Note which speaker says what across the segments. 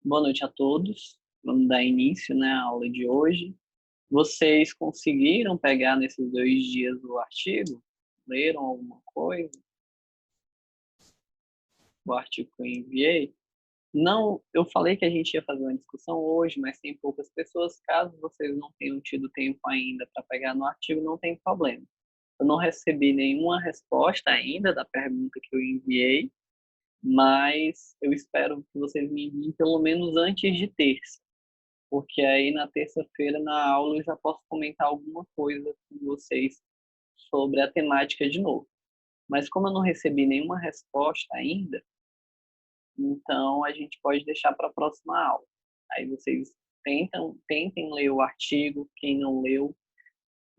Speaker 1: Boa noite a todos. Vamos dar início, né, à aula de hoje. Vocês conseguiram pegar nesses 2 dias o artigo? Leram alguma coisa? O artigo que eu enviei? Não, eu falei que a gente ia fazer uma discussão hoje, mas tem poucas pessoas. Caso vocês não tenham tido tempo ainda para pegar no artigo, não tem problema. Eu não recebi nenhuma resposta ainda da pergunta que eu enviei, mas eu espero que vocês me enviem pelo menos antes de terça, porque aí na terça-feira, na aula, eu já posso comentar alguma coisa com vocês sobre a temática de novo. Mas como eu não recebi nenhuma resposta ainda, então a gente pode deixar para a próxima aula. Aí vocês tentem ler o artigo, quem não leu,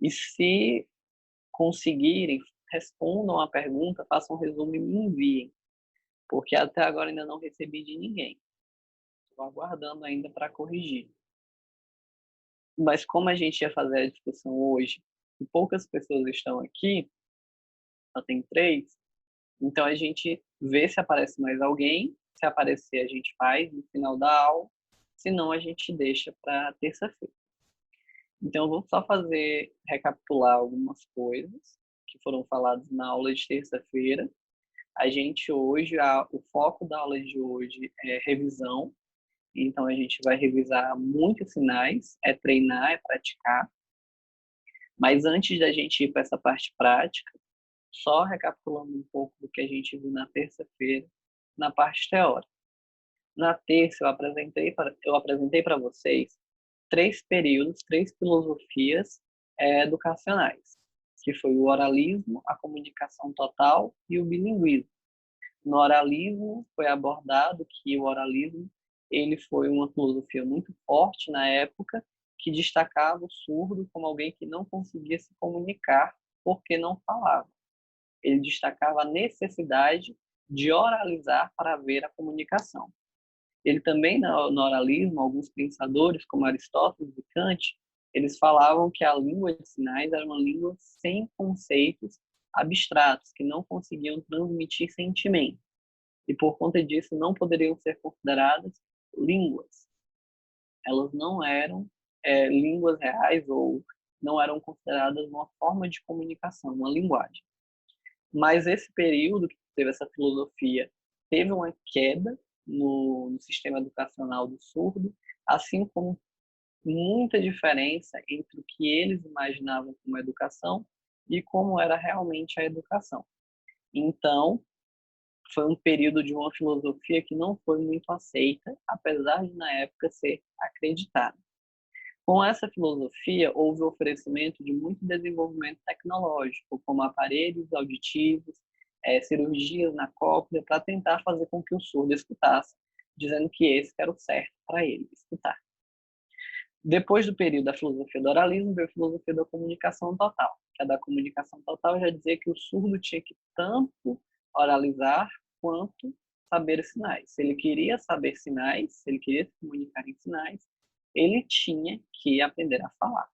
Speaker 1: e se conseguirem, respondam a pergunta, façam um resumo e me enviem, porque até agora ainda não recebi de ninguém. Estou aguardando ainda para corrigir. Mas como a gente ia fazer a discussão hoje e poucas pessoas estão aqui, só tem 3, então a gente vê se aparece mais alguém, se aparecer a gente faz no final da aula, senão a gente deixa para terça-feira. Então eu vou só recapitular algumas coisas que foram faladas na aula de terça-feira. A gente hoje, o foco da aula de hoje é revisão, então a gente vai revisar muitos sinais, é treinar, é praticar. Mas antes da gente ir para essa parte prática, só recapitulando um pouco do que a gente viu na terça-feira, na parte teórica. Na terça, eu apresentei para vocês 3 períodos, 3 filosofias educacionais, que foi o oralismo, a comunicação total e o bilinguismo. No oralismo, foi abordado que o oralismo ele foi uma filosofia muito forte na época, que destacava o surdo como alguém que não conseguia se comunicar porque não falava. Ele destacava a necessidade de oralizar para haver a comunicação. Ele também, no oralismo, alguns pensadores, como Aristóteles e Kant, eles falavam que a língua de sinais era uma língua sem conceitos abstratos, que não conseguiam transmitir sentimento. E, por conta disso, não poderiam ser consideradas línguas. Elas não eram línguas reais ou não eram consideradas uma forma de comunicação, uma linguagem. Mas esse período que teve essa filosofia teve uma queda no sistema educacional do surdo, assim como muita diferença entre o que eles imaginavam como educação e como era realmente a educação. Então, foi um período de uma filosofia que não foi muito aceita, apesar de, na época, ser acreditada. Com essa filosofia, houve o oferecimento de muito desenvolvimento tecnológico, como aparelhos auditivos, cirurgias na cóclea, para tentar fazer com que o surdo escutasse, dizendo que esse era o certo para ele escutar. Depois do período da filosofia do oralismo, veio a filosofia da comunicação total. Que a da comunicação total já dizia que o surdo tinha que tanto oralizar quanto saber sinais. Se ele queria saber sinais, se ele queria se comunicar em sinais, ele tinha que aprender a falar.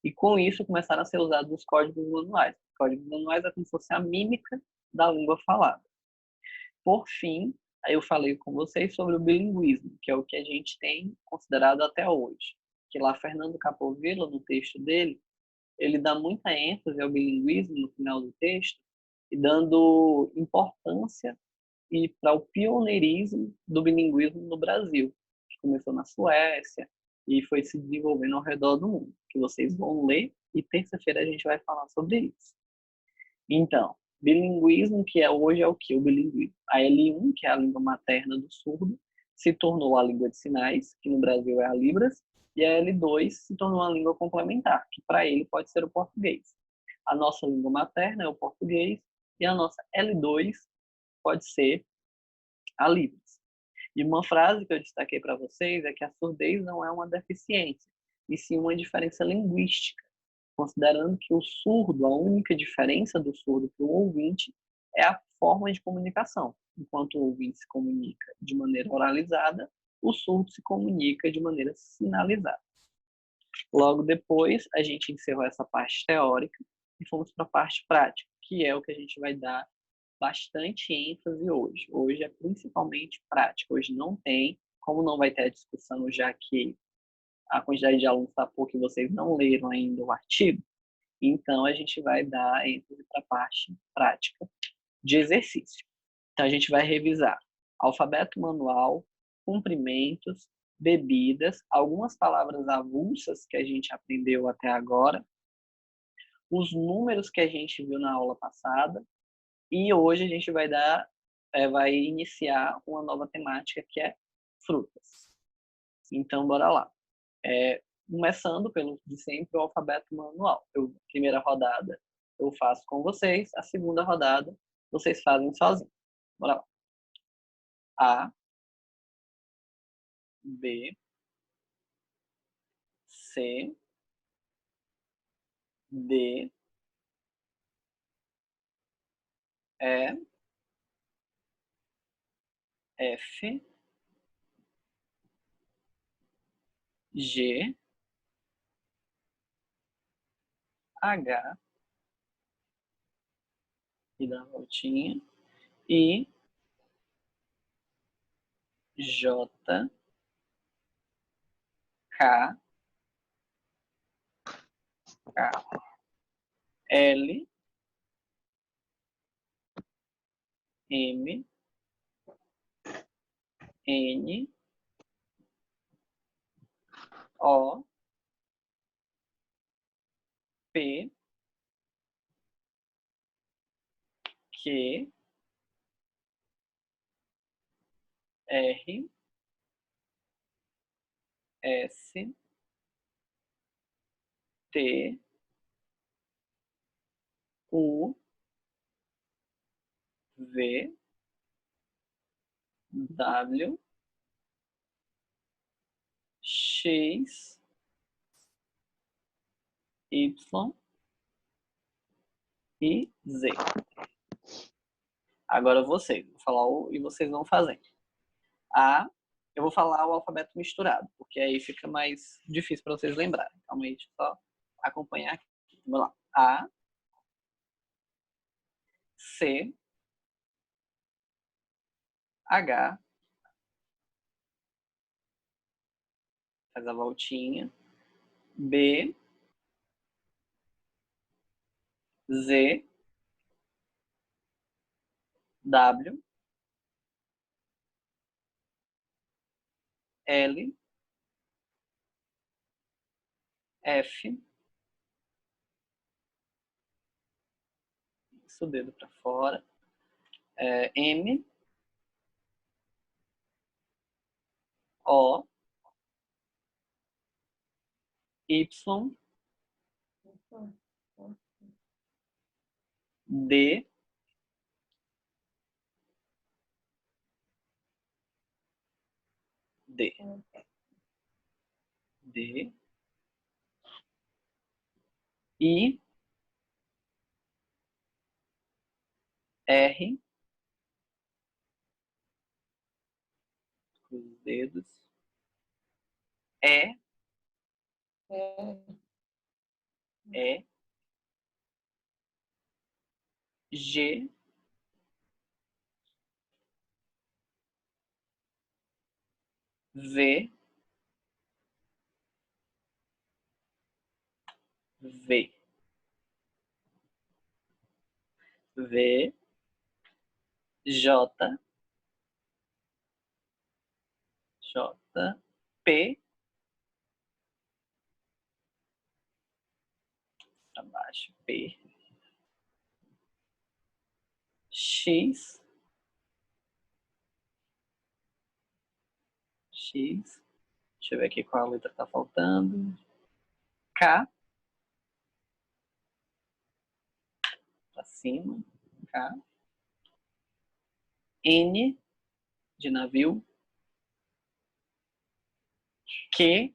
Speaker 1: E com isso começaram a ser usados os códigos manuais. Os códigos manuais é como se fosse a mímica da língua falada. Por fim, aí eu falei com vocês sobre o bilinguismo, que é o que a gente tem considerado até hoje. Que lá Fernando Capovilla, no texto dele, ele dá muita ênfase ao bilinguismo no final do texto, e dando importância para o pioneirismo do bilinguismo no Brasil, que começou na Suécia e foi se desenvolvendo ao redor do mundo, que vocês vão ler e terça-feira a gente vai falar sobre isso. Então, bilinguismo, que hoje é o que? O bilinguismo. A L1, que é a língua materna do surdo, se tornou a língua de sinais, que no Brasil é a Libras, e a L2 se tornou uma língua complementar, que para ele pode ser o português. A nossa língua materna é o português e a nossa L2 pode ser a Libras. E uma frase que eu destaquei para vocês é que a surdez não é uma deficiência, e sim uma diferença linguística, considerando que o surdo, a única diferença do surdo para o ouvinte é a forma de comunicação. Enquanto o ouvinte se comunica de maneira oralizada, o surdo se comunica de maneira sinalizada. Logo depois, a gente encerrou essa parte teórica e fomos para a parte prática, que é o que a gente vai dar bastante ênfase hoje. Hoje é principalmente prática. Hoje não tem como não vai ter a discussão, já que a quantidade de alunos está pouco e vocês não leram ainda o artigo, então a gente vai dar ênfase para a parte prática de exercício. Então a gente vai revisar alfabeto manual, cumprimentos, bebidas, algumas palavras avulsas que a gente aprendeu até agora, os números que a gente viu na aula passada, e hoje a gente vai iniciar uma nova temática que é frutas. Então, bora lá. Começando pelo de sempre, o alfabeto manual. Primeira rodada eu faço com vocês, a segunda rodada vocês fazem sozinhos. Bora lá. A, B, C, D, E, F, G, H, e dá uma voltinha, I, J, K, K, L, M, N, O, P, Q, R, S, T, U, V, W, X, Y e Z. Agora vocês, vou falar e vocês vão fazendo. A, eu vou falar o alfabeto misturado, porque aí fica mais difícil para vocês lembrarem. Calma aí, deixa eu só acompanhar aqui. Vamos lá. A, C, H, faz a voltinha, B, Z, W, L, F, isso o dedo para fora, M, O, Y, D, D, D, I, R, com os dedos, E, E, G, V, V, V, J, J, P, para baixo, P, X, X, deixa eu ver aqui qual a letra tá faltando, K, para cima, K, N, de navio, Q,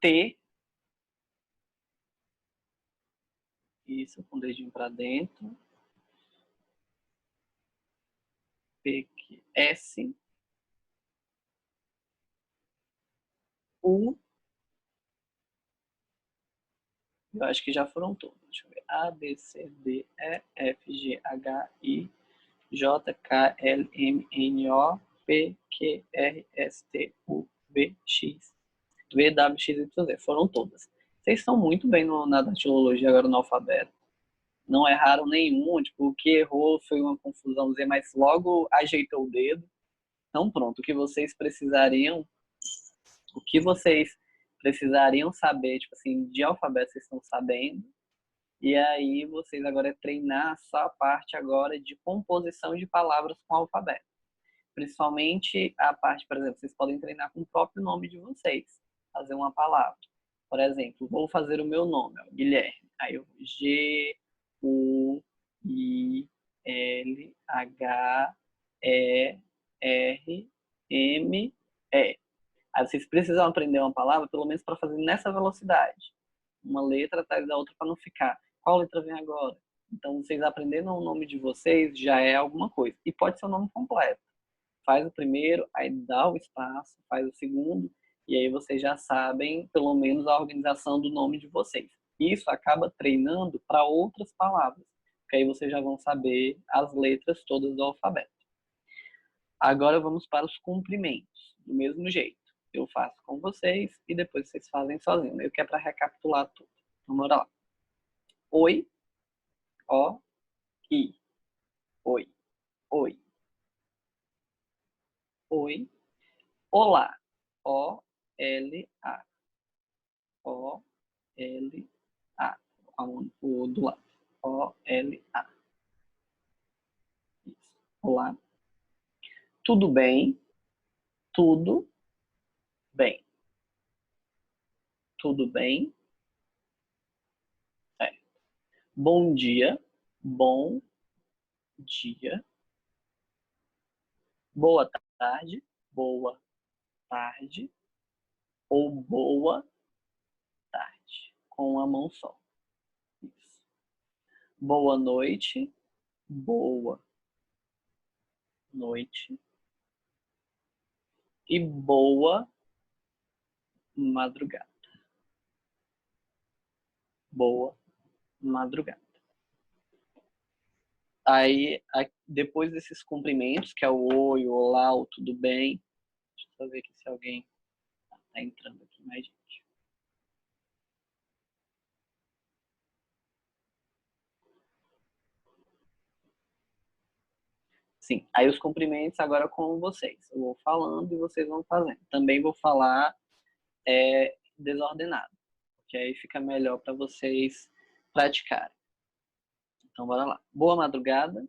Speaker 1: T, isso, com o dedinho para dentro, P, S, U, eu acho que já foram todos. Deixa eu ver. A, B, C, D, E, F, G, H, I, JKLMNOPQRSTUVX VWXYZ. Foram todas. Vocês estão muito bem na datilologia agora no alfabeto. Não erraram nenhum. Tipo, o que errou foi uma confusãozinha, mas logo ajeitou o dedo. Então, pronto. O que vocês precisariam saber, tipo assim, de alfabeto vocês estão sabendo. E aí vocês agora treinar só a parte agora de composição de palavras com alfabeto. Principalmente a parte, por exemplo, vocês podem treinar com o próprio nome de vocês. Fazer uma palavra. Por exemplo, vou fazer o meu nome, ó, Guilherme. Aí eu Guilherme. Aí vocês precisam aprender uma palavra, pelo menos para fazer nessa velocidade. Uma letra atrás da outra para não ficar. Qual letra vem agora? Então, vocês aprendendo o nome de vocês já é alguma coisa. E pode ser o nome completo. Faz o primeiro, aí dá o espaço, faz o segundo, e aí vocês já sabem, pelo menos, a organização do nome de vocês. Isso acaba treinando para outras palavras, porque aí vocês já vão saber as letras todas do alfabeto. Agora vamos para os cumprimentos, do mesmo jeito. Eu faço com vocês e depois vocês fazem sozinhos, meio que é para recapitular tudo. Então, bora lá. Oi, ó, i. Oi, oi. Oi. Olá. O-L-A. O-L-A. O do lado. O-L-A. Isso. Olá. Tudo bem? Tudo bem. Tudo bem? É. Bom dia. Bom dia. Boa tarde. Boa tarde. Ou boa tarde. Com a mão só. Isso. Boa noite. Boa noite. E boa madrugada. Boa madrugada. Aí, depois desses cumprimentos, que é o oi, o olá, o tudo bem. Deixa eu só ver aqui se alguém tá entrando aqui mais gente. Sim, aí os cumprimentos agora com vocês. Eu vou falando e vocês vão fazendo. Também vou falar desordenado, porque aí fica melhor para vocês praticarem. Então, bora lá. Boa madrugada.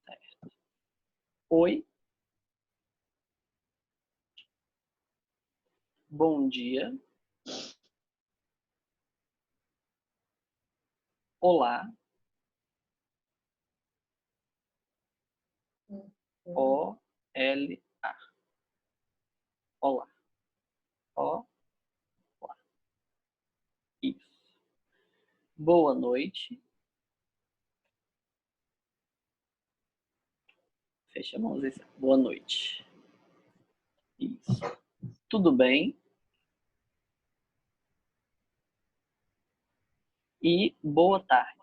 Speaker 1: Certo. Oi. Bom dia. Olá. O-L-A. Olá. Olá. Isso. Boa noite. Fecha a mãozinha. Boa noite. Isso. Tudo bem? E boa tarde.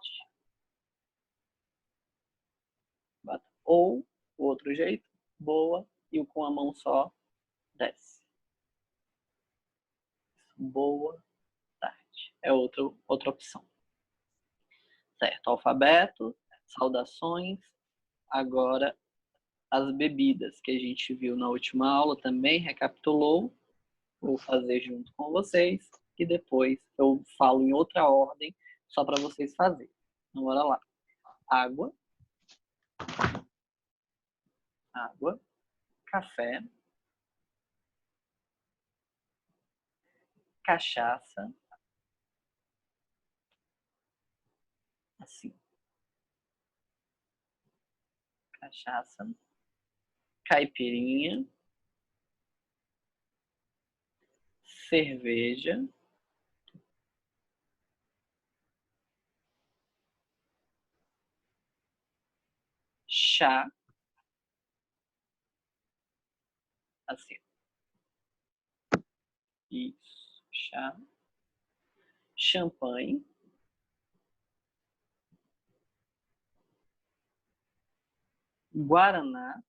Speaker 1: Ou, o outro jeito, boa e com a mão só desce. Boa tarde. É outra opção. Certo. Alfabeto, saudações. Agora, as bebidas que a gente viu na última aula também recapitulou. Vou fazer junto com vocês e depois eu falo em outra ordem só para vocês fazerem. Então, bora lá. Água. Água. Café. Cachaça. Assim. Cachaça. Caipirinha. Cerveja. Chá. Assim. Isso. Chá. Champanhe. Guaraná,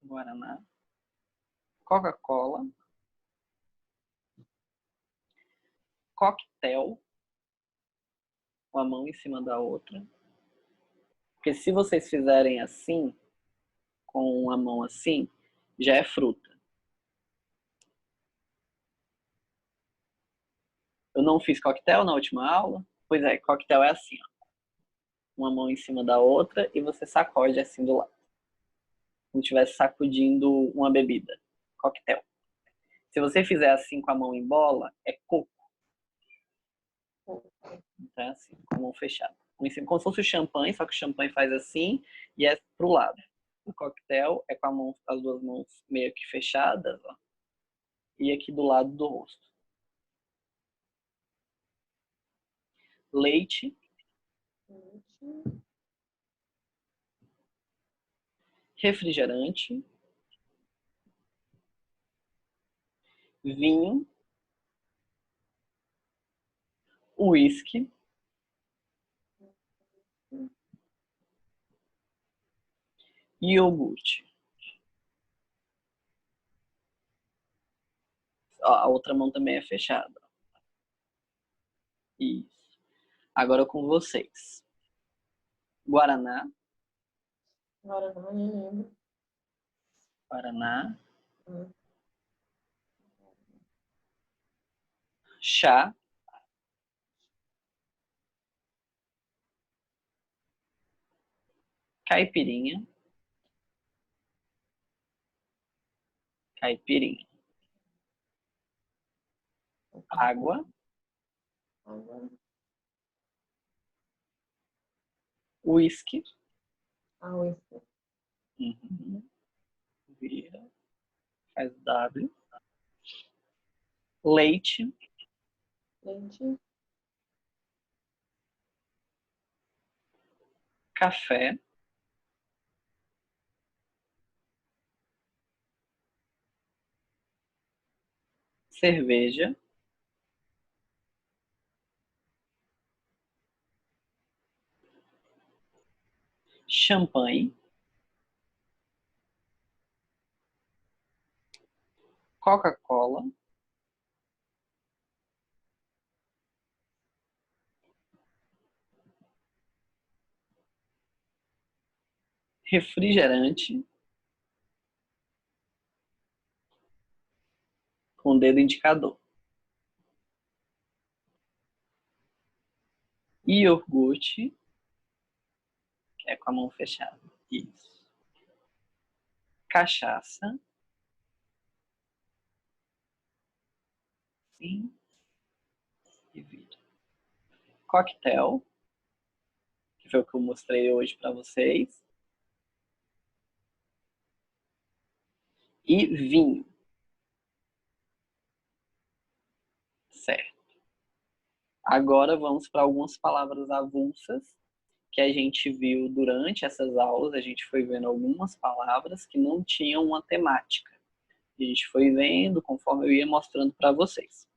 Speaker 1: Guaraná, Coca-Cola, coquetel, uma mão em cima da outra. Porque se vocês fizerem assim, com uma mão assim, já é fruta. Eu não fiz coquetel na última aula? Pois é, coquetel é assim, ó. Uma mão em cima da outra e você sacode assim do lado. Como se estivesse sacudindo uma bebida. Coquetel. Se você fizer assim com a mão em bola, é coco. Então é assim, com a mão fechada. Como se fosse o champanhe, só que o champanhe faz assim e é pro lado. O coquetel é com a mão, as duas mãos meio que fechadas, ó, e aqui do lado do rosto. Leite, refrigerante, vinho, uísque, iogurte. Ó, a outra mão também é fechada. Isso. Agora com vocês. Guaraná,
Speaker 2: Agora não me lembro.
Speaker 1: Guaraná, chá, caipirinha, caipirinha, água,
Speaker 2: Água.
Speaker 1: uísque,
Speaker 2: Uísque.
Speaker 1: uhum, vira, faz W, leite,
Speaker 2: Leite.
Speaker 1: café, cerveja, champanhe, Coca-Cola, refrigerante, com o dedo indicador, iogurte, que é com a mão fechada, isso, cachaça, sim, e vira, coquetel, que foi o que eu mostrei hoje para vocês, e vinho, certo? Agora vamos para algumas palavras avulsas que a gente viu durante essas aulas. A gente foi vendo algumas palavras que não tinham uma temática. A gente foi vendo conforme eu ia mostrando para vocês.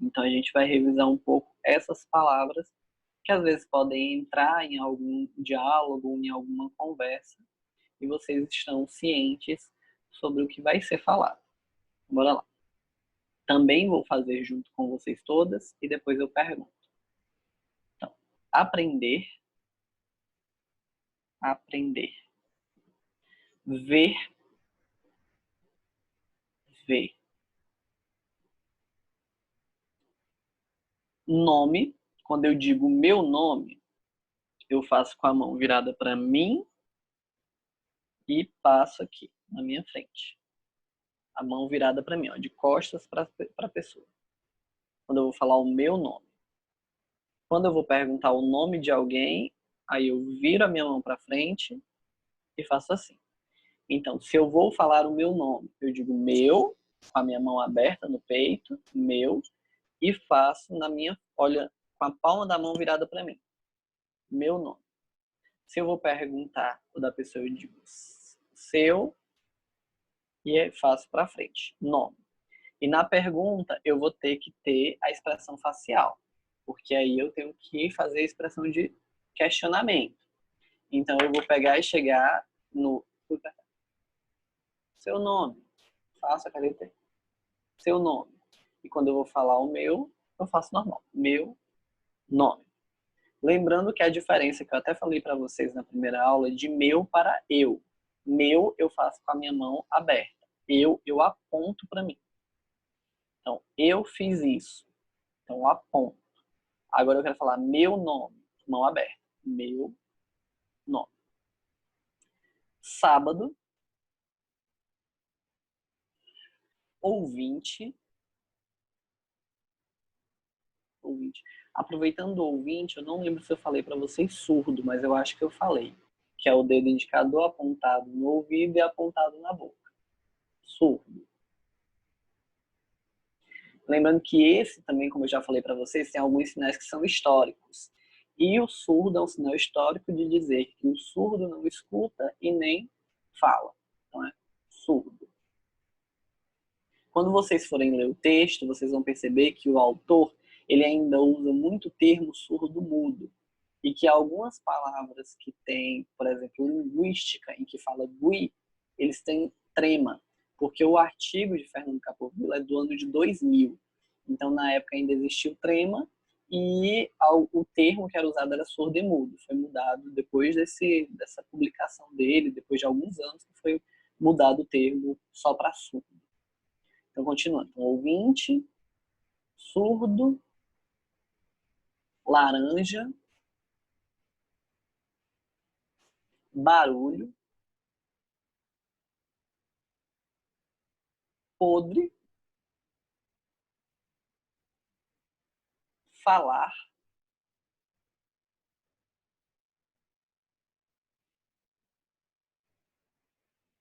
Speaker 1: Então a gente vai revisar um pouco essas palavras que às vezes podem entrar em algum diálogo, em alguma conversa, e vocês estão cientes sobre o que vai ser falado. Bora lá. Também vou fazer junto com vocês todas e depois eu pergunto. Então, aprender, aprender. Ver, ver. Nome, quando eu digo meu nome, eu faço com a mão virada para mim e passo aqui na minha frente. A mão virada para mim, ó, de costas para a pessoa. Quando eu vou falar o meu nome. Quando eu vou perguntar o nome de alguém, aí eu viro a minha mão para frente e faço assim. Então, se eu vou falar o meu nome, eu digo meu, com a minha mão aberta no peito, meu, e faço na minha, olha, com a palma da mão virada para mim. Meu nome. Se eu vou perguntar o da pessoa, eu digo seu e faço para frente, nome. E na pergunta, eu vou ter que ter a expressão facial. porque aí eu tenho que fazer a expressão de questionamento. Então, eu vou pegar e chegar no seu nome. Faço a caneta seu nome. E quando eu vou falar o meu, eu faço normal. Meu nome. Lembrando que a diferença que eu até falei para vocês na primeira aula é de meu para eu. Meu eu faço com a minha mão aberta. Eu aponto para mim. Então, eu fiz isso. Então, eu aponto. Agora eu quero falar meu nome. Mão aberta. Meu nome. Sábado. Ouvinte. Ouvinte. Aproveitando o ouvinte, eu não lembro se eu falei para vocês surdo, mas eu acho que eu falei. Que é o dedo indicador apontado no ouvido e apontado na boca. Surdo. Lembrando que esse também, como eu já falei para vocês, tem alguns sinais que são históricos. E o surdo é um sinal histórico de dizer que o surdo não escuta e nem fala. Então é surdo. Quando vocês forem ler o texto, vocês vão perceber que o autor ele ainda usa muito o termo surdo-mudo. E que algumas palavras que tem, por exemplo, linguística, em que fala gui, eles têm trema. Porque o artigo de Fernando Capovilla é do ano de 2000. Então, na época ainda existia o trema e o termo que era usado era surdo e mudo. Foi mudado depois dessa publicação dele, depois de alguns anos, que foi mudado o termo só para surdo. Então, continuando. Então, ouvinte, surdo, laranja, barulho, podre, falar,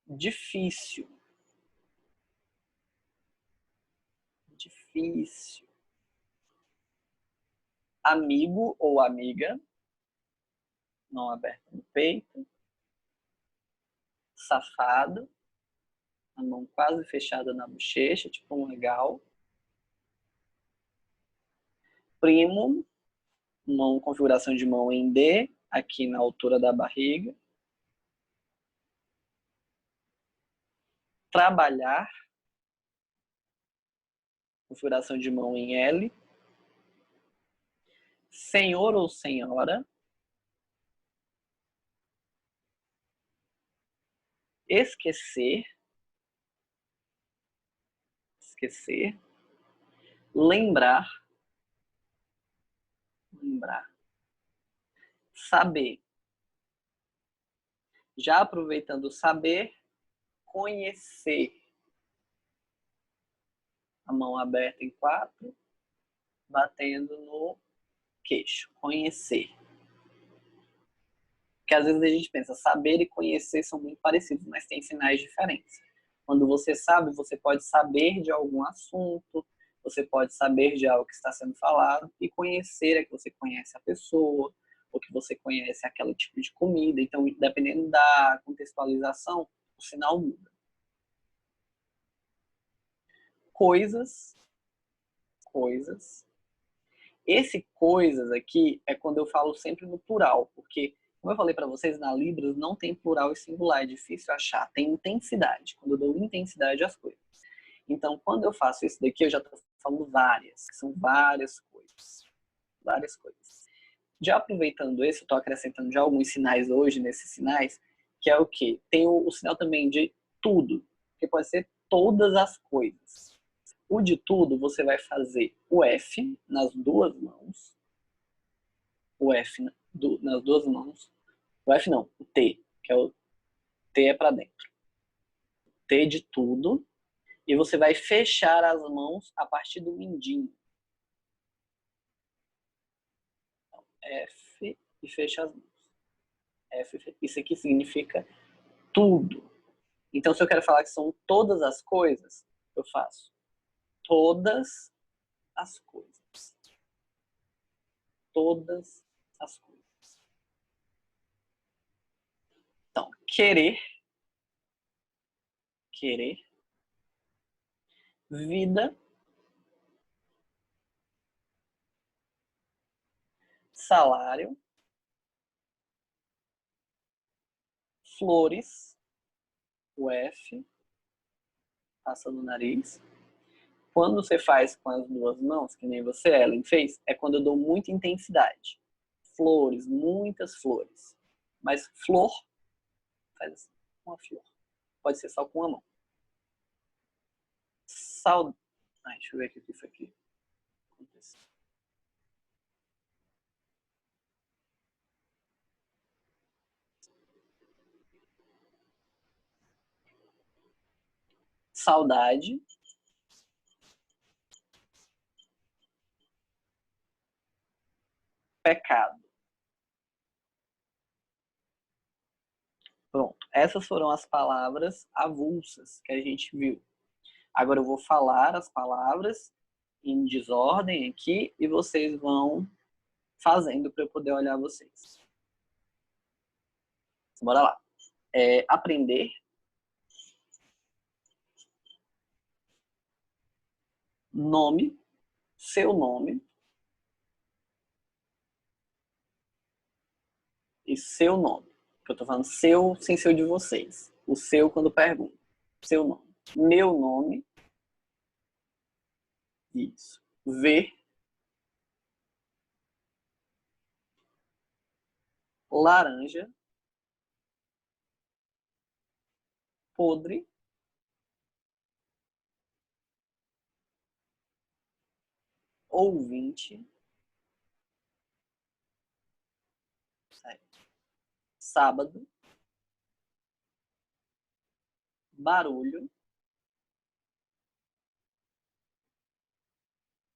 Speaker 1: difícil, difícil, amigo ou amiga, mão aberta no peito, safado, a mão quase fechada na bochecha, tipo um legal, primo, configuração de mão em D, aqui na altura da barriga, trabalhar, configuração de mão em L, senhor ou senhora, esquecer, esquecer, lembrar, lembrar, saber. Já aproveitando o saber, conhecer. A mão aberta em 4, batendo no queixo. Conhecer. Porque às vezes a gente pensa, saber e conhecer são muito parecidos, mas tem sinais diferentes. Quando você sabe, você pode saber de algum assunto, você pode saber de algo que está sendo falado, e conhecer é que você conhece a pessoa, ou que você conhece aquele tipo de comida. Então, dependendo da contextualização, o sinal muda. Coisas, coisas. Esse coisas aqui é quando eu falo sempre no plural, porque, como eu falei para vocês, na Libras não tem plural e singular, é difícil achar. Tem intensidade, quando eu dou intensidade às coisas. Então, quando eu faço isso daqui, eu já estou falando várias, que são várias coisas. Várias coisas. Já aproveitando esse, eu estou acrescentando já alguns sinais hoje, nesses sinais, que é o quê? Tem o sinal também de tudo, que pode ser todas as coisas. O de tudo, você vai fazer o F nas duas mãos. O F nas duas mãos. O F não, o T, que é o T é para dentro. T de tudo. E você vai fechar as mãos a partir do mindinho. Então, F e fecha as mãos. F, isso aqui significa tudo. Então, se eu quero falar que são todas as coisas, eu faço todas as coisas. Todas as coisas. Então, querer, querer, vida, salário, flores, o F, passa no nariz. Quando você faz com as duas mãos, que nem você, Ellen, fez, é quando eu dou muita intensidade. Flores, muitas flores. Mas flor, faz assim, uma flor. Pode ser só com uma mão. Deixa eu ver o que isso aqui aconteceu. Saudade. Pecado. Pronto. Essas foram as palavras avulsas que a gente viu. Agora eu vou falar as palavras em desordem aqui e vocês vão fazendo para eu poder olhar vocês. Bora lá. Aprender. Nome. Seu nome. E seu nome. Que eu tô falando seu sem ser o de vocês. O seu quando pergunto. Seu nome. Meu nome. Isso. Ver. Laranja. Podre. Ouvinte. Sábado. Barulho.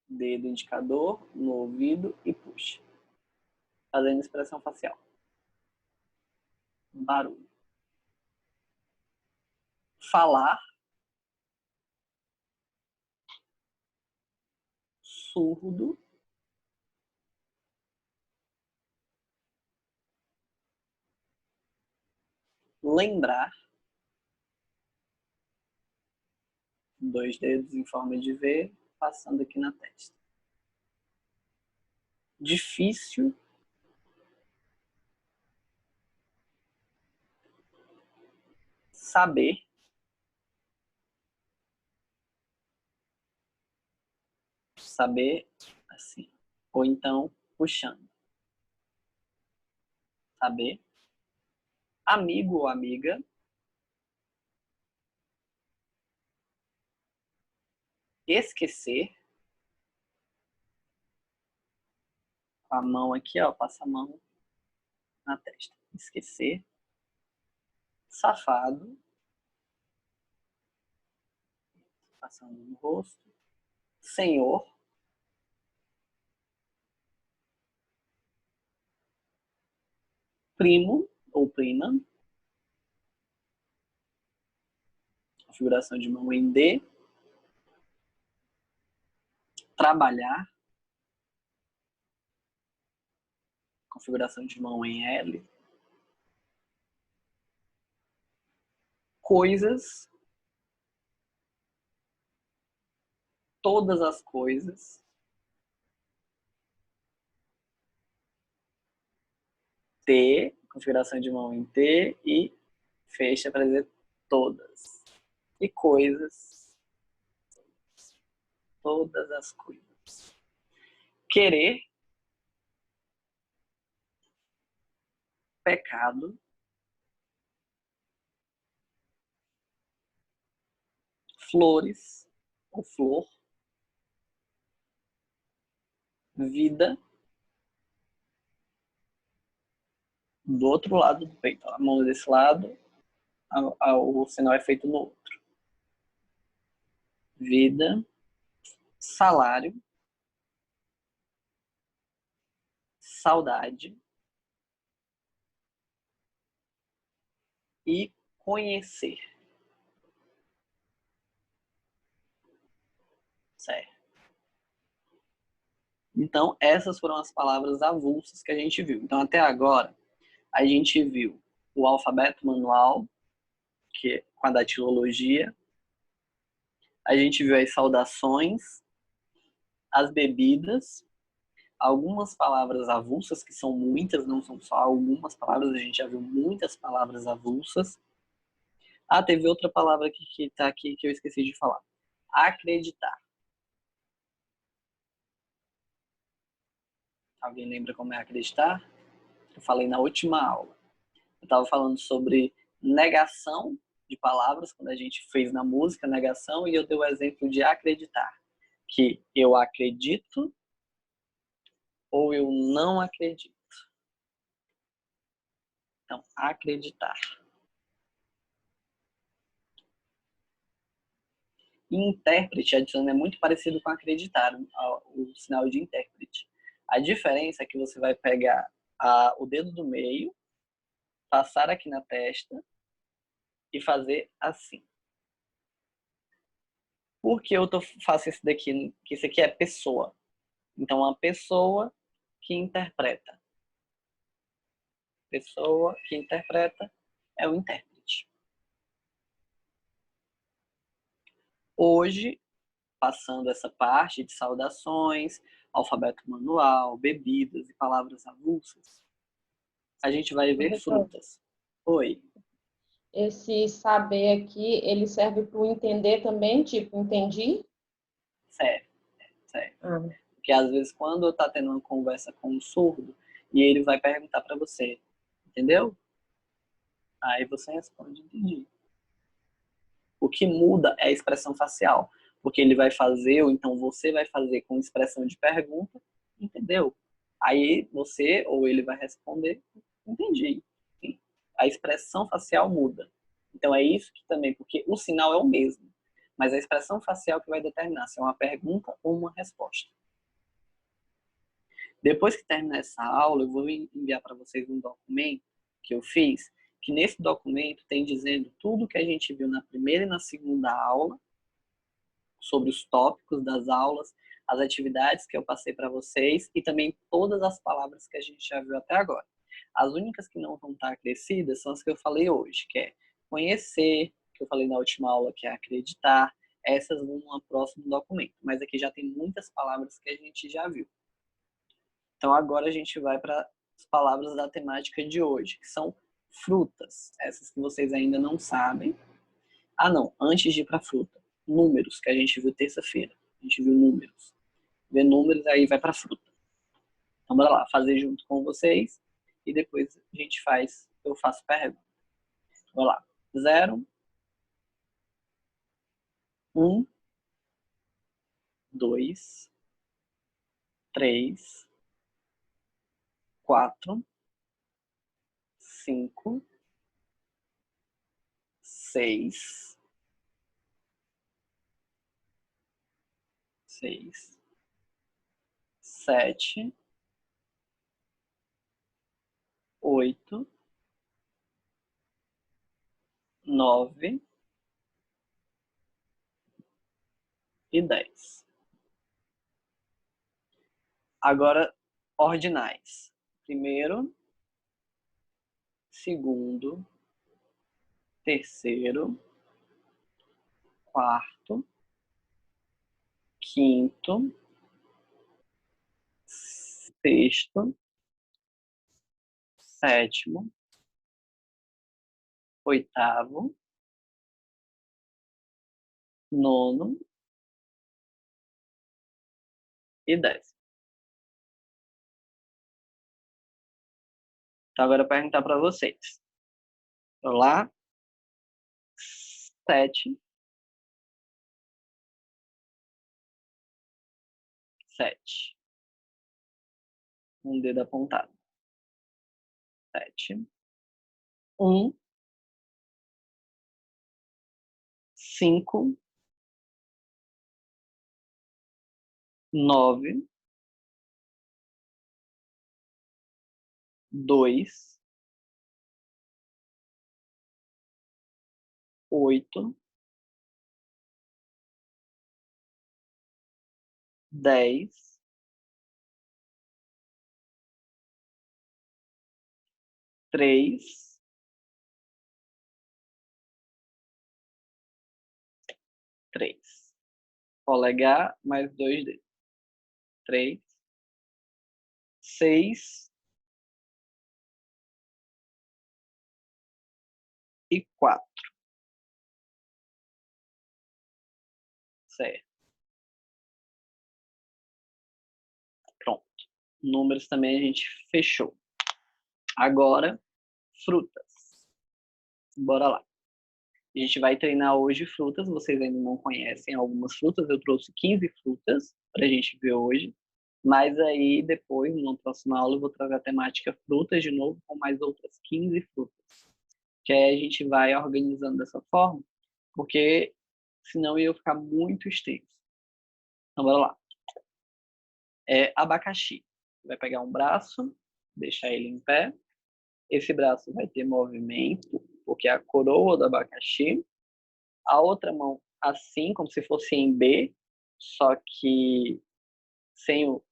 Speaker 1: Dedo indicador no ouvido e puxa. Fazendo expressão facial. Barulho. Falar. Surdo. Lembrar. 2 dedos em forma de V, passando aqui na testa. Difícil. Saber. Saber assim. Ou então puxando. Saber. Amigo ou amiga. Esquecer. Com a mão aqui, ó, passa a mão na testa. Esquecer. Safado. Passando no rosto. Senhor. Primo ou prima. Configuração de mão em D. Trabalhar. Configuração de mão em L. Coisas. Todas as coisas. T, configuração de mão em T e fecha para dizer todas. E coisas. Todas as coisas. Querer. Pecado. Flores ou flor. Vida. Do outro lado do peito. A mão desse lado, o sinal é feito no outro. Vida. Salário. Saudade. E conhecer. Certo. Então, essas foram as palavras avulsas que a gente viu. Então, até agora, a gente viu o alfabeto manual, que é com a datilologia. A gente viu as saudações, as bebidas. algumas palavras avulsas, que são muitas, não são só algumas palavras, a gente já viu muitas palavras avulsas. Ah, teve outra palavra que tá aqui que eu esqueci de falar. Acreditar. Alguém lembra como é acreditar? Eu falei na última aula. Eu estava falando sobre negação de palavras, quando a gente fez na música negação, e eu dei o exemplo de acreditar. Que eu acredito ou eu não acredito. Então, acreditar. E intérprete, adicionando, é muito parecido com acreditar, o sinal de intérprete. A diferença é que você vai pegar o dedo do meio, passar aqui na testa e fazer assim. Por que eu faço isso daqui? Que isso aqui é pessoa. Então, uma pessoa que interpreta. Pessoa que interpreta é o intérprete. Hoje, passando essa parte de saudações, alfabeto manual, bebidas e palavras avulsas, a gente vai ver
Speaker 2: Professor,
Speaker 1: frutas. Oi.
Speaker 2: esse saber aqui, ele serve para o entender também, tipo, entendi?
Speaker 1: Sério, sério.
Speaker 2: Ah,
Speaker 1: Porque às vezes quando tá tendo uma conversa com um surdo e ele vai perguntar para você, entendeu? Aí você responde, entendi. O que muda é a expressão facial, porque ele vai fazer, ou então você vai fazer com expressão de pergunta, entendeu? Aí você ou ele vai responder, entendi. Sim. A expressão facial muda. Então é isso que também, porque o sinal é o mesmo, mas a expressão facial que vai determinar se é uma pergunta ou uma resposta. Depois que terminar essa aula, eu vou enviar para vocês um documento que eu fiz, que nesse documento tem dizendo tudo que a gente viu na primeira e na segunda aula, sobre os tópicos das aulas, as atividades que eu passei para vocês e também todas as palavras que a gente já viu até agora. As únicas que não vão estar acrescidas são as que eu falei hoje, que é conhecer, que eu falei na última aula, que é acreditar. Essas vão no próximo documento, mas aqui já tem muitas palavras que a gente já viu. Então agora a gente vai para as palavras da temática de hoje, que são frutas, essas que vocês ainda não sabem. Ah, não, antes de ir para fruta, números, que a gente viu terça-feira. A gente viu números. Ver números, aí vai para fruta. Então bora lá, fazer junto com vocês e depois a gente faz, eu faço pergunta. Bora lá. 0, 1, 2, 3, 4, 5, 6, 6, 7, 8, 9 e 10. Agora, ordinais. Primeiro, segundo, terceiro, quarto, quinto, sexto, sétimo, oitavo, nono e 10. Então, agora eu vou perguntar para vocês. Olá, 7, 7. Um dedo apontado. 7. 1, 5, 9, 2, 8, 10, 3, 3. Polegar mais 2 dedos. 3, 6 e 4. Certo. Pronto. Números também a gente fechou. Agora, frutas. Bora lá. A gente vai treinar hoje frutas. Vocês ainda não conhecem algumas frutas. Eu trouxe 15 frutas para a gente ver hoje. Mas aí, depois, na próxima aula, eu vou trazer a temática frutas de novo, com mais outras 15 frutas. Que aí a gente vai organizando dessa forma, porque senão ia ficar muito extenso. Então, bora lá. Abacaxi. Vai pegar um braço, deixar ele em pé. Esse braço vai ter movimento, porque é a coroa do abacaxi. A outra mão assim, como se fosse em B, só que sem o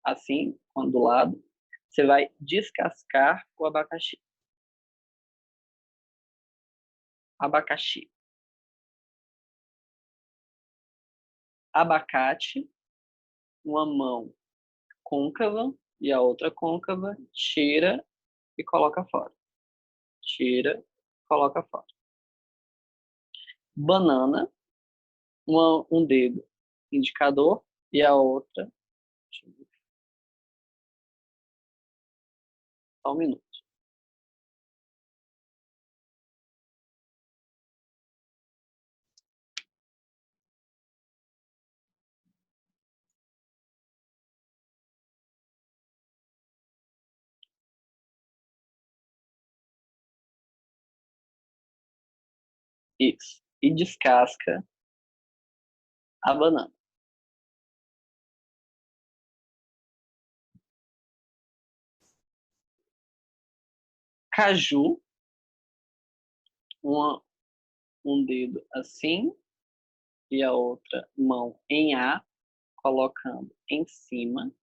Speaker 1: assim, do lado. Você vai descascar o abacaxi. Abacaxi. Abacate, uma mão côncava e a outra côncava, tira e coloca fora. Tira, coloca fora. Banana, um dedo indicador e a outra. Só um minuto. Isso. E descasca a banana. Caju, um dedo assim e a outra mão em A, colocando em cima,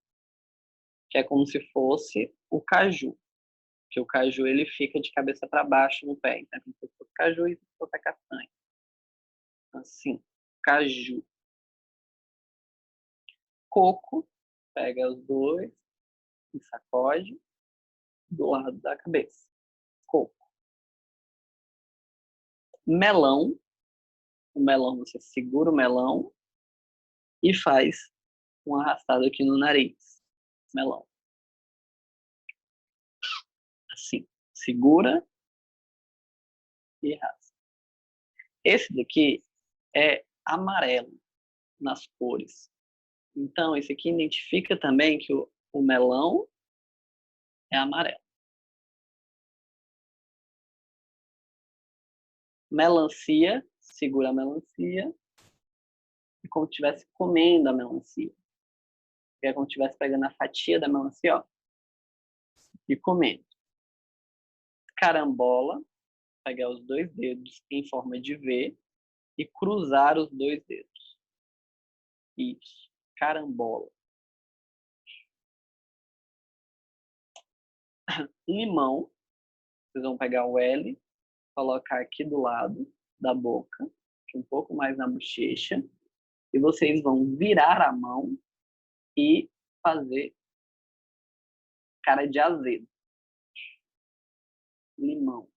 Speaker 1: que é como se fosse o caju. Que o caju ele fica de cabeça para baixo no pé. Então, como se fosse caju e se fosse a castanha. Assim, caju. Coco, pega os dois e sacode do lado da cabeça. Coco. Melão. O melão, você segura o melão e faz um arrastado aqui no nariz. Melão. Assim. Segura e arrasta. Esse daqui é amarelo nas cores. Então, esse aqui identifica também que o melão é amarelo. Melancia, segura a melancia e como se estivesse comendo a melancia. É como se estivesse pegando a fatia da melancia, ó, e comendo. Carambola, pegar os dois dedos em forma de V e cruzar os dois dedos. Isso. Carambola. Limão, vocês vão pegar o L, colocar aqui do lado da boca, um pouco mais na bochecha, e vocês vão virar a mão e fazer cara de azedo. Limão.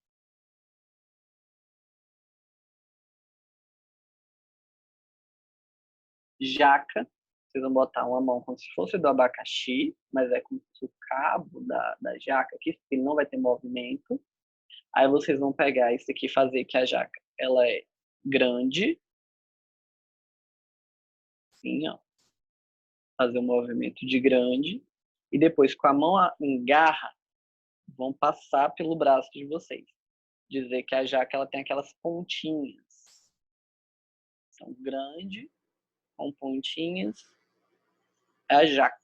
Speaker 1: Jaca, vocês vão botar uma mão como se fosse do abacaxi, mas é como se fosse o cabo da jaca aqui, porque não vai ter movimento. Aí vocês vão pegar isso aqui e fazer que a jaca ela é grande. Assim, ó. Fazer um movimento de grande. E depois, com a mão em garra, vão passar pelo braço de vocês. Dizer que a jaca ela tem aquelas pontinhas. São grande, com pontinhas. É a jaca.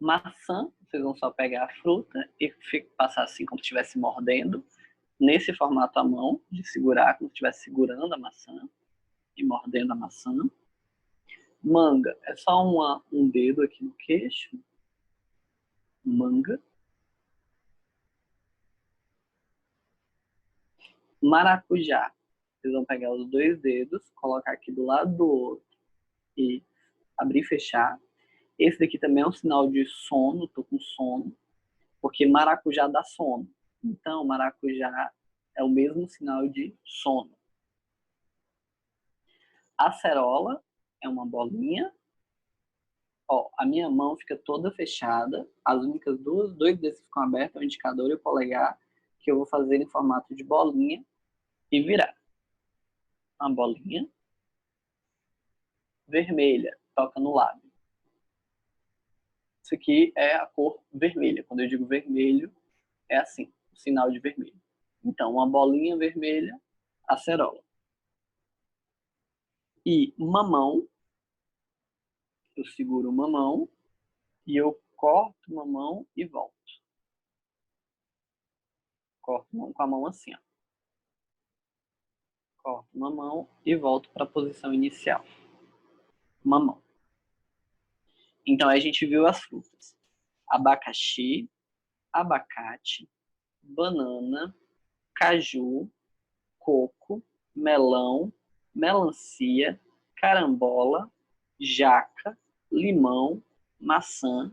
Speaker 1: Maçã, vocês vão só pegar a fruta e passar assim como se estivesse mordendo. Nesse formato à mão, de segurar, como se estivesse segurando a maçã e mordendo a maçã. Manga, é só um dedo aqui no queixo. Manga. Maracujá, vocês vão pegar os dois dedos, colocar aqui do lado do outro e abrir e fechar. Esse daqui também é um sinal de sono, tô com sono, porque maracujá dá sono. Então, maracujá é o mesmo sinal de sono. Acerola é uma bolinha. Ó, a minha mão fica toda fechada, as únicas dois dedos ficam abertos, o indicador e o polegar, que eu vou fazer em formato de bolinha e virar. Uma bolinha vermelha, toca no lábio. Isso aqui é a cor vermelha. Quando eu digo vermelho, é assim, o sinal de vermelho. Então, uma bolinha vermelha, acerola. E mamão, eu seguro uma mão e eu corto uma mão e volto. Corto com a mão assim, ó. Corto uma mão e volto para a posição inicial. Mamão. Então, a gente viu as frutas. Abacaxi, abacate, banana, caju, coco, melão, melancia, carambola, jaca, limão, maçã,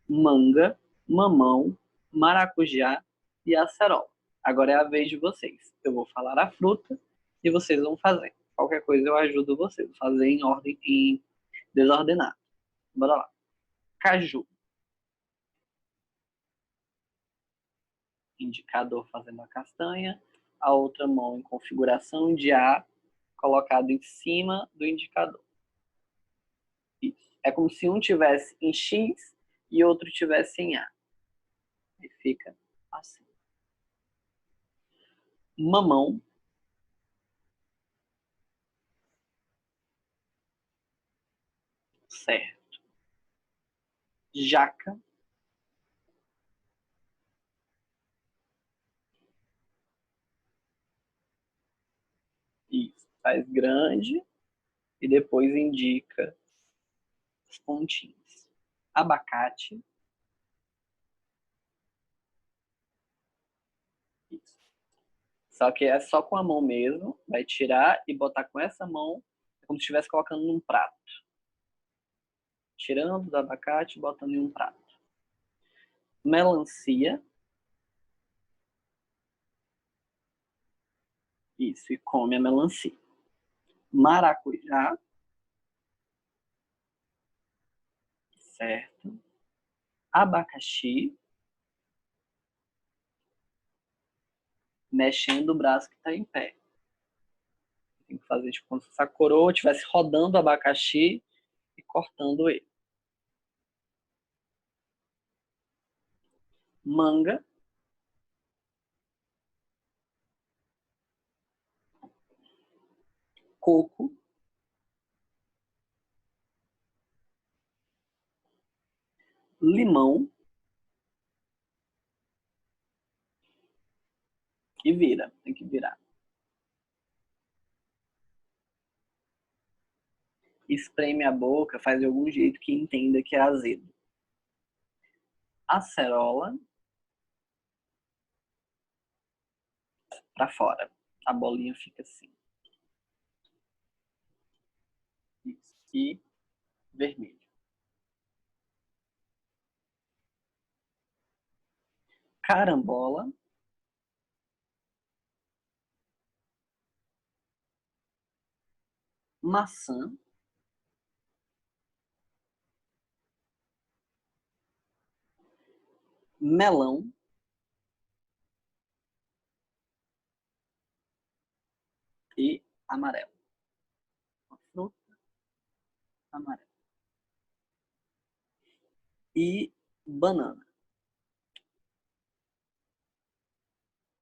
Speaker 1: manga, mamão, maracujá e acerola. Agora é a vez de vocês. Eu vou falar a fruta e vocês vão fazer. Qualquer coisa eu ajudo vocês. Vou fazer em ordem em desordenado. Bora lá. Caju. Indicador fazendo a castanha. A outra mão em configuração de A colocado em cima do indicador. Isso. É como se um tivesse em X e outro tivesse em A. E fica assim. Mamão. Certo. Jaca. Isso. Faz grande e depois indica os pontinhos. Abacate. Isso. Só que é só com a mão mesmo. Vai tirar e botar com essa mão, como se estivesse colocando num prato. Tirando do abacate e botando em um prato. Melancia. Isso, e come a melancia. Maracujá. Certo. Abacaxi. Mexendo o braço que está em pé. Tem que fazer tipo como se essa coroa estivesse rodando o abacaxi e cortando ele. Manga. Coco. Limão. E vira. Tem que virar. Espreme a boca, faz de algum jeito que entenda que é azedo. Acerola. Para fora. A bolinha fica assim. Isso. E vermelho. Carambola. Maçã. Melão. E amarelo. Uma fruta amarela. E banana.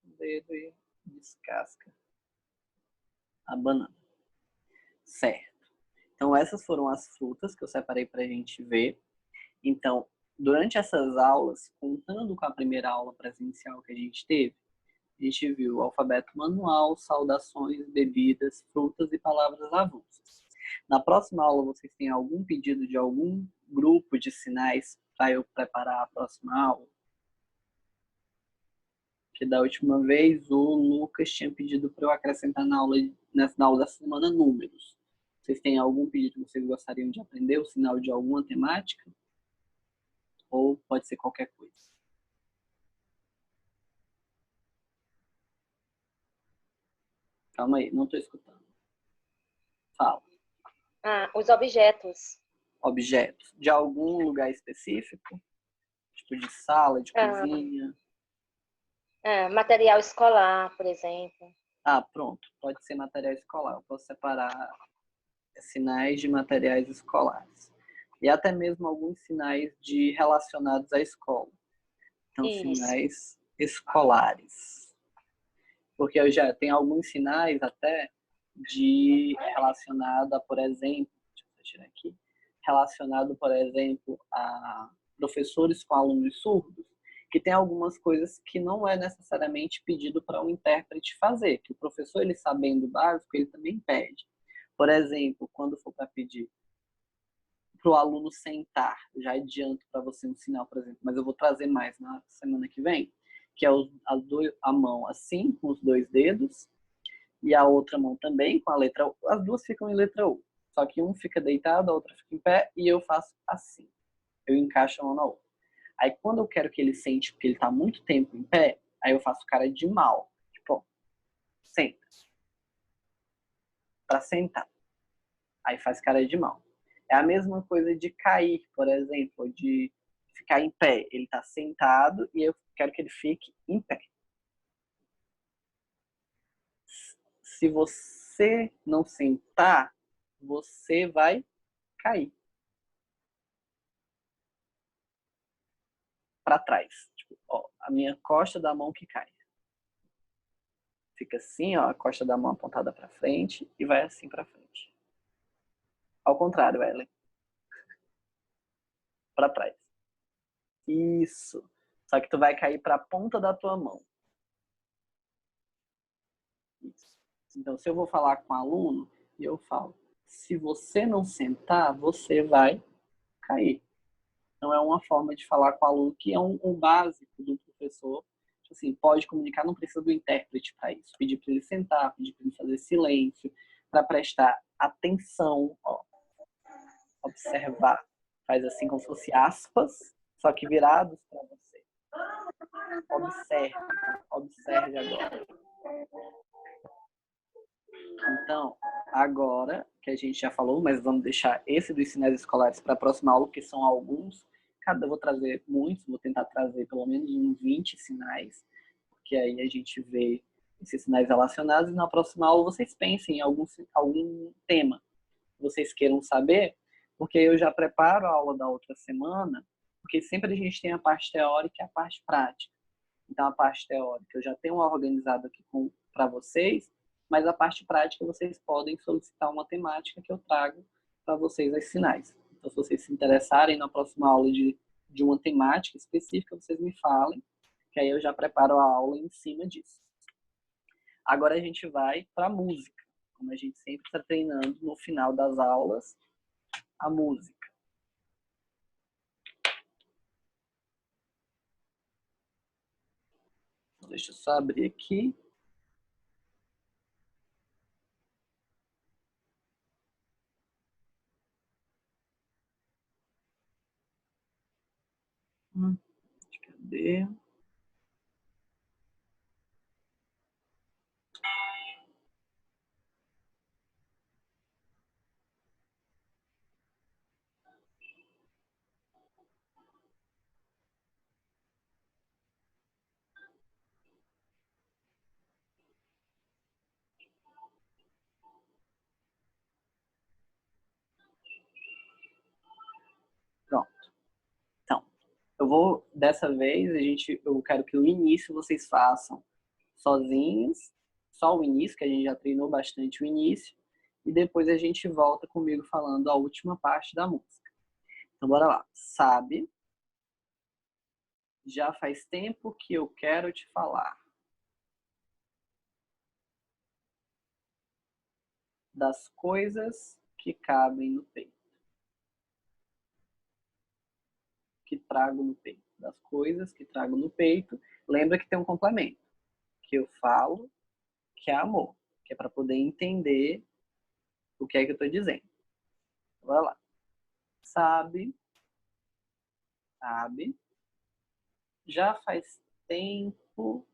Speaker 1: O dedo e descasca a banana. Certo. Então, essas foram as frutas que eu separei para a gente ver. Então, durante essas aulas, contando com a primeira aula presencial que a gente teve, a gente viu o alfabeto manual, saudações, bebidas, frutas e palavras avulsas. Na próxima aula, vocês têm algum pedido de algum grupo de sinais para eu preparar a próxima aula? Que da última vez o Lucas tinha pedido para eu acrescentar na aula da semana números. Vocês têm algum pedido que vocês gostariam de aprender, o sinal de alguma temática? Ou pode ser qualquer coisa? Calma aí, não estou escutando. Fala.
Speaker 3: Os objetos.
Speaker 1: Objetos. De algum lugar específico? Tipo de sala, de cozinha?
Speaker 3: Material escolar, por exemplo.
Speaker 1: Pronto. Pode ser material escolar. Eu posso separar sinais de materiais escolares. E até mesmo alguns sinais relacionados à escola. Então,
Speaker 3: Isso.
Speaker 1: sinais escolares. Porque eu já tenho alguns sinais até relacionado a, por exemplo, deixa eu tirar aqui, relacionado, por exemplo, a professores com alunos surdos, que tem algumas coisas que não é necessariamente pedido para um intérprete fazer, que o professor, ele sabendo o básico, ele também pede. Por exemplo, quando for para pedir para o aluno sentar, já adianto para você um sinal, por exemplo, mas eu vou trazer mais na semana que vem, que é a mão assim, com os dois dedos, e a outra mão também, com a letra U. As duas ficam em letra U. Só que um fica deitado, a outra fica em pé, e eu faço assim. Eu encaixo a mão na outra. Aí, quando eu quero que ele sente, porque ele está muito tempo em pé, aí eu faço cara de mal. Tipo, senta. Para sentar. Aí faz cara de mal. É a mesma coisa de cair, por exemplo, de ficar em pé. Ele está sentado e eu quero que ele fique em pé. Se você não sentar, você vai cair para trás. Tipo, ó, a minha costa da mão que cai. Fica assim, ó, a costa da mão apontada para frente e vai assim para frente. Ao contrário, Ellen. Para trás. Isso. Só que tu vai cair para a ponta da tua mão. Isso. Então, se eu vou falar com o aluno, eu falo, se você não sentar, você vai cair. Então, é uma forma de falar com o aluno que é um básico do professor. Assim, pode comunicar, não precisa do intérprete para isso. Pedir para ele sentar, pedir para ele fazer silêncio, para prestar atenção, ó, observar. Faz assim como se fosse aspas, só que virados para você. Observe, observe agora. Então, agora que a gente já falou, mas vamos deixar esse dos sinais escolares para a próxima aula, que são alguns. Eu vou trazer muitos, vou tentar trazer pelo menos uns 20 sinais, porque aí a gente vê esses sinais relacionados e na próxima aula vocês pensem em algum tema que vocês queiram saber, porque eu já preparo a aula da outra semana, porque sempre a gente tem a parte teórica e a parte prática. Então, a parte teórica eu já tenho organizado aqui para vocês, mas a parte prática vocês podem solicitar uma temática que eu trago para vocês as sinais. Então, se vocês se interessarem na próxima aula de uma temática específica, vocês me falem, que aí eu já preparo a aula em cima disso. Agora a gente vai para a música, como a gente sempre está treinando no final das aulas, a música. Deixa eu só abrir aqui. Cadê? Pronto. Então, dessa vez, eu quero que o início vocês façam sozinhos, só o início, que a gente já treinou bastante o início, e depois a gente volta comigo falando a última parte da música. Então, bora lá. Sabe, já faz tempo que eu quero te falar das coisas que cabem no peito, que trago no peito, das coisas que trago no peito. Lembra que tem um complemento, que eu falo, que é amor, que é para poder entender o que é que eu estou dizendo. Bora lá. Sabe, sabe, já faz tempo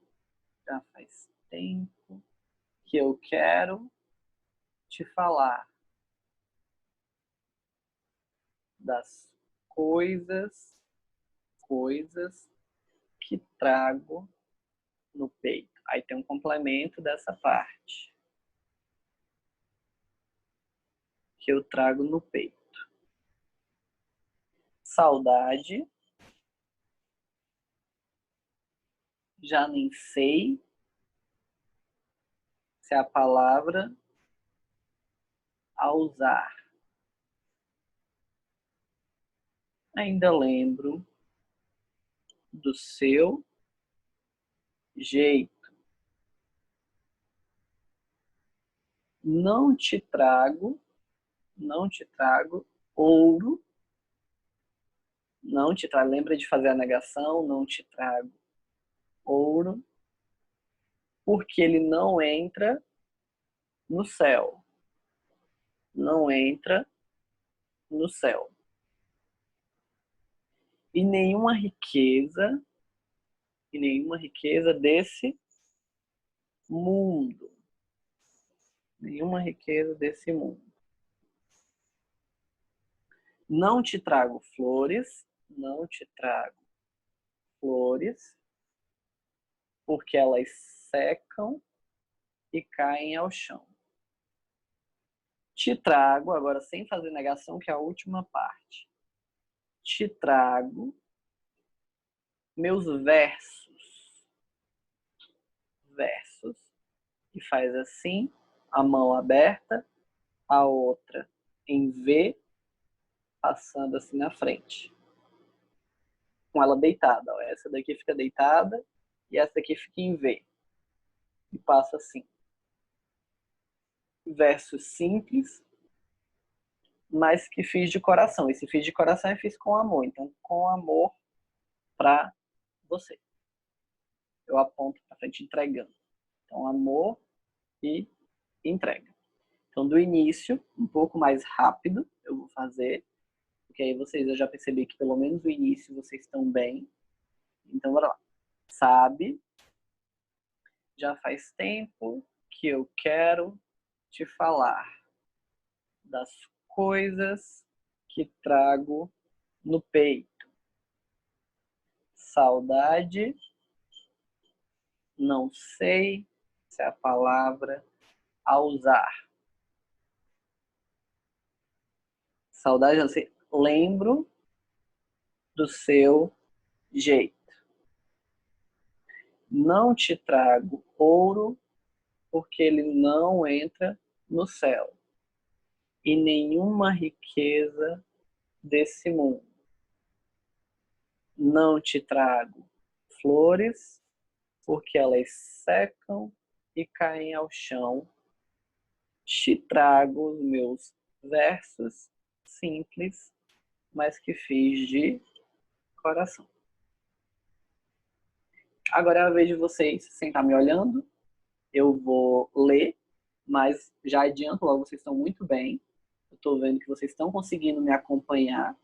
Speaker 1: que eu quero te falar das coisas que trago no peito. Aí tem um complemento dessa parte. Que eu trago no peito. Saudade. Já nem sei se é a palavra a usar. Ainda lembro do seu jeito. Não te trago ouro. Não te trago, lembra de fazer a negação, não te trago ouro, porque ele não entra no céu. Não entra no céu. E nenhuma riqueza desse mundo. Nenhuma riqueza desse mundo. Não te trago flores, porque elas secam e caem ao chão. Te trago, agora sem fazer negação, que é a última parte. Te trago meus versos, e faz assim, a mão aberta, a outra em V, passando assim na frente. Com ela deitada, ó. Essa daqui fica deitada e essa daqui fica em V. E passa assim. Versos simples, mas que fiz de coração. Esse fiz de coração eu fiz com amor. Então, com amor para você. Eu aponto para frente entregando. Então, amor e entrega. Então, do início, um pouco mais rápido, eu vou fazer. Porque aí eu já percebi que pelo menos no início vocês estão bem. Então, bora lá. Sabe, já faz tempo que eu quero te falar das coisas que trago no peito. Saudade, não sei se é a palavra a usar. Saudade, não sei, lembro do seu jeito. Não te trago ouro, porque ele não entra no céu. E nenhuma riqueza desse mundo. Não te trago flores, porque elas secam e caem ao chão. Te trago os meus versos simples, mas que fiz de coração. Agora é a vez de vocês sentar me olhando. Eu vou ler, mas já adianto logo, vocês estão muito bem. Eu estou vendo que vocês estão conseguindo me acompanhar.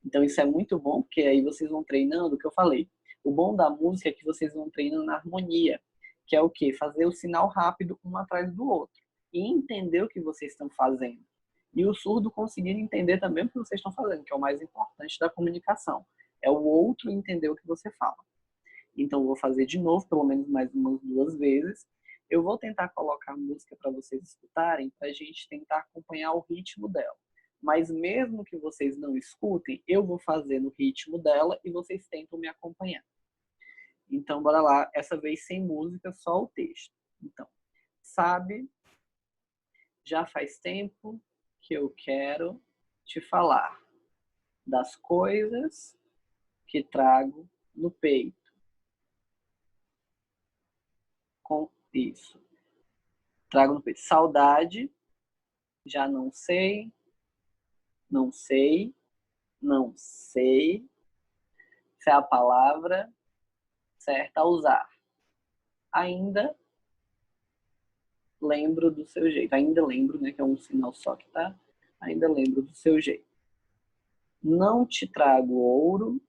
Speaker 1: Então isso é muito bom, porque aí vocês vão treinando o que eu falei. O bom da música é que vocês vão treinando na harmonia, que é o quê? Fazer o sinal rápido um atrás do outro. E entender o que vocês estão fazendo. E o surdo conseguir entender também o que vocês estão fazendo, que é o mais importante da comunicação. É o outro entender o que você fala. Então eu vou fazer de novo, pelo menos mais umas 2 vezes. Eu vou tentar colocar a música para vocês escutarem, para a gente tentar acompanhar o ritmo dela. Mas mesmo que vocês não escutem, eu vou fazer no ritmo dela e vocês tentam me acompanhar. Então, bora lá. Essa vez sem música, só o texto. Então, sabe, já faz tempo que eu quero te falar das coisas que trago no peito. Com isso. Trago no peito. Saudade, já não sei se é a palavra certa a usar. Ainda lembro do seu jeito. Ainda lembro, né, que é um sinal só que tá. Ainda lembro do seu jeito. Não te trago ouro.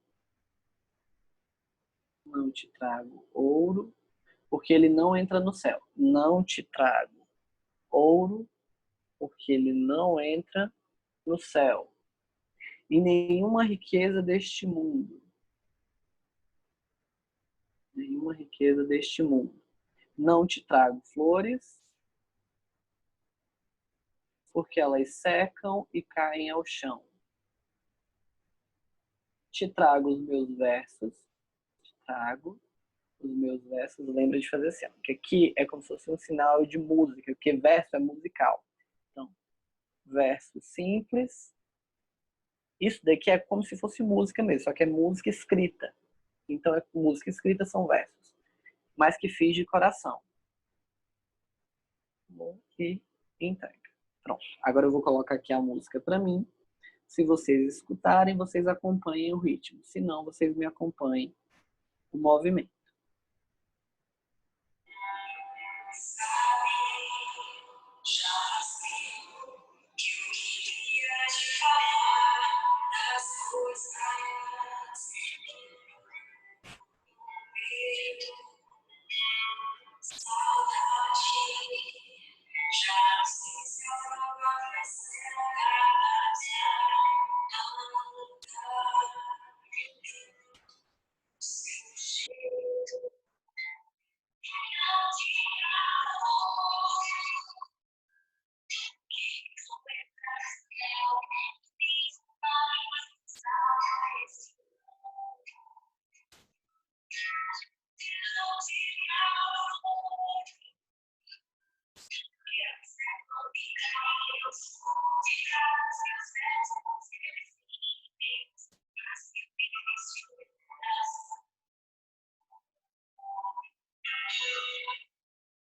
Speaker 1: Não te trago ouro, porque ele não entra no céu. Não te trago ouro, porque ele não entra no céu. E nenhuma riqueza deste mundo. Nenhuma riqueza deste mundo. Não te trago flores, porque elas secam e caem ao chão. Te trago os meus versos. Te trago os meus versos. Lembra de fazer assim, ó, que aqui é como se fosse um sinal de música, porque verso é musical. Então, verso simples. Isso daqui é como se fosse música mesmo, só que é música escrita. Então, música escrita são versos, mas que fiz de coração. E entrega. Pronto. Agora eu vou colocar aqui a música para mim. Se vocês escutarem, vocês acompanhem o ritmo. Se não, vocês me acompanhem o movimento.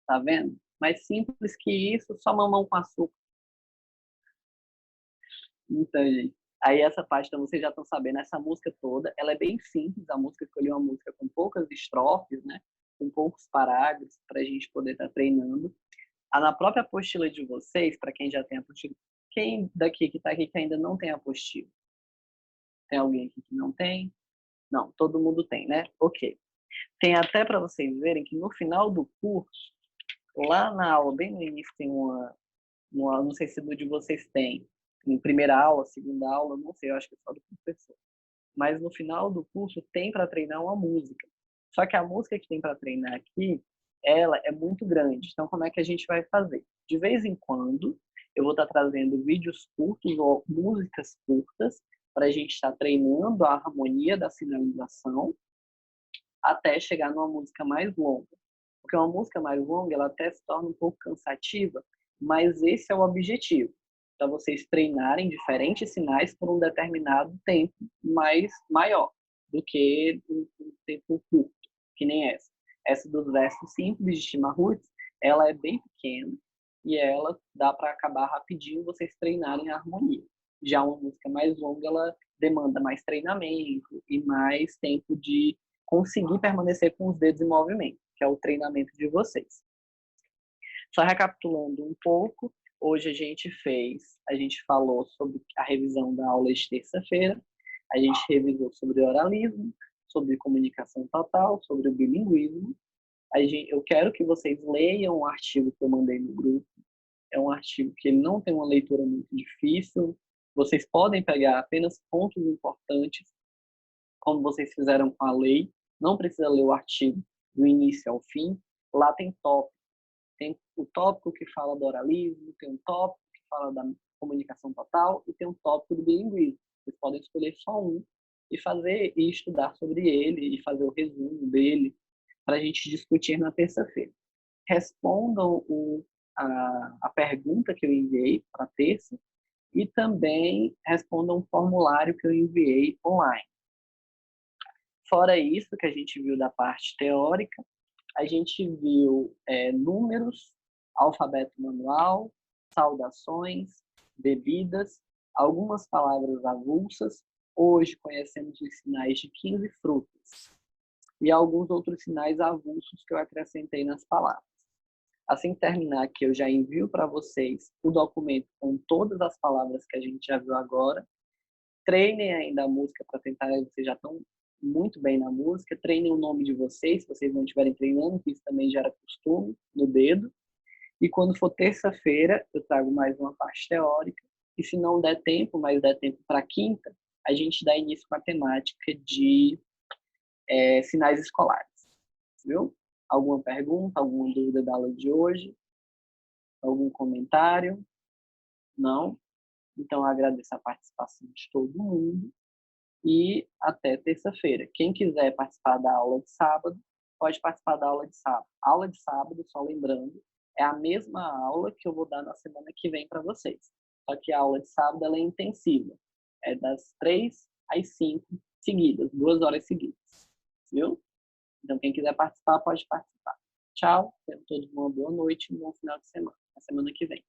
Speaker 1: Tá vendo? Mais simples que isso, só mamão com açúcar. Então, gente, aí essa parte, então, vocês já estão sabendo, essa música toda, ela é bem simples, a música escolhi uma música com poucas estrofes, né? Com poucos parágrafos, para a gente poder estar treinando. Na própria apostila de vocês, para quem já tem apostila, quem daqui que está aqui que ainda não tem apostila? Tem alguém aqui que não tem? Não, todo mundo tem, né? Ok. Tem até para vocês verem que no final do curso, lá na aula, bem no início, tem não sei se do de vocês tem, em primeira aula, segunda aula, não sei, eu acho que é só do professor. Mas no final do curso tem para treinar uma música. Só que a música que tem para treinar aqui, ela é muito grande. Então, como é que a gente vai fazer? De vez em quando, eu vou estar trazendo vídeos curtos ou músicas curtas para a gente estar treinando a harmonia da sinalização até chegar numa música mais longa. Porque uma música mais longa, ela até se torna um pouco cansativa, mas esse é o objetivo. Para vocês treinarem diferentes sinais por um determinado tempo maior do que um tempo curto, que nem essa. Essa dos versos simples de Chimarruts, ela é bem pequena e ela dá para acabar rapidinho vocês treinarem a harmonia. Já uma música mais longa, ela demanda mais treinamento e mais tempo de conseguir permanecer com os dedos em movimento, que é o treinamento de vocês. Só recapitulando um pouco, hoje a gente falou sobre a revisão da aula de terça-feira, a gente revisou sobre oralismo, sobre comunicação total, sobre o bilinguismo. Eu quero que vocês leiam o artigo que eu mandei no grupo. É um artigo que ele não tem uma leitura muito difícil. Vocês podem pegar apenas pontos importantes, como vocês fizeram com a lei. Não precisa ler o artigo do início ao fim. Lá tem tópico. Tem o tópico que fala do oralismo, tem um tópico que fala da comunicação total e tem um tópico do bilinguismo. Vocês podem escolher só um e estudar sobre ele e fazer o resumo dele para a gente discutir na terça-feira. Respondam a pergunta que eu enviei para terça e também respondam o formulário que eu enviei online. Fora isso que a gente viu da parte teórica, a gente viu números, alfabeto manual, saudações, bebidas, algumas palavras avulsas. Hoje conhecemos os sinais de 15 frutas e alguns outros sinais avulsos que eu acrescentei nas palavras. Assim que terminar aqui, eu já envio para vocês o documento com todas as palavras que a gente já viu agora treinem ainda a música para tentar, vocês já estão muito bem na música, treinem o nome de vocês, se vocês não estiverem treinando, que isso também gera costume no dedo. E quando for terça-feira, eu trago mais uma parte teórica. E se não der tempo, mas der tempo para quinta, a gente dá início com a temática de sinais escolares. Viu? Alguma pergunta, alguma dúvida da aula de hoje? Algum comentário? Não? Então, eu agradeço a participação de todo mundo e até terça-feira. Quem quiser participar da aula de sábado, pode participar da aula de sábado. A aula de sábado, só lembrando, é a mesma aula que eu vou dar na semana que vem para vocês. Só que a aula de sábado ela é intensiva. É das 3 às 5 seguidas, 2 horas seguidas. Viu? Então, quem quiser participar, pode participar. Tchau. Tenham todos uma boa noite e um bom final de semana. Na semana que vem.